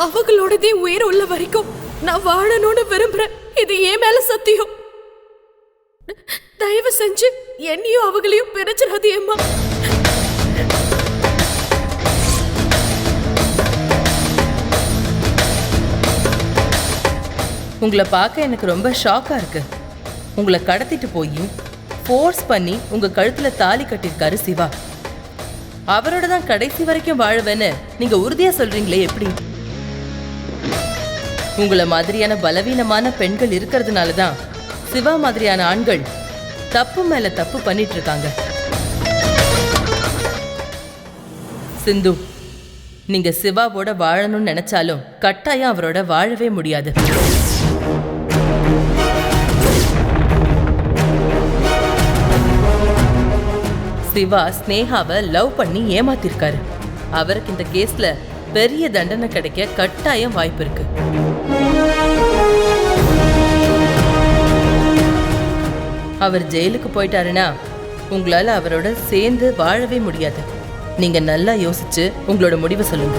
அவங்களோடதே உயிர் உள்ள வரைக்கும் நான் வாழணும்னு விரும்புறேன். இது ஏன் மேல சத்தியம். தயவு செஞ்சு என்னையும் அவங்களையும் பிரிச்சிடாதே அம்மா. உங்களை பார்க்க எனக்கு ரொம்ப ஷாக்கா இருக்கு. உங்களை கடத்திட்டு போய் ஃபோர்ஸ் பண்ணி உங்க கழுத்துல தாலி கட்டிருக்காரு சிவா. அவரோட தான் கடைசி வரைக்கும் வாழுவேன்னு நீங்க உறுதியா சொல்றீங்களே, எப்படி? உங்களை மாதிரியான பலவீனமான பெண்கள் இருக்கிறதுனால தான் சிவா மாதிரியான ஆண்கள் தப்பு மேல தப்பு பண்ணிட்டு இருக்காங்க. சிந்து, நீங்க சிவாவோட வாழணும்னு நினைச்சாலும் கட்டாயம் அவரோட வாழவே முடியாது. சிவா ஸ்னேகாவை லவ் பண்ணி ஏமாத்திருக்காரு. அவருக்கு இந்த கேஸ்ல பெரிய தண்டனை கிடைக்க கட்டாயம் வாய்ப்பு இருக்கு. அவர் ஜெயிலுக்கு போயிட்டாருன்னா உங்களால அவரோட சேர்ந்து வாழவே முடியாது. நீங்க நல்லா யோசிச்சு உங்களோட முடிவை சொல்லுங்க.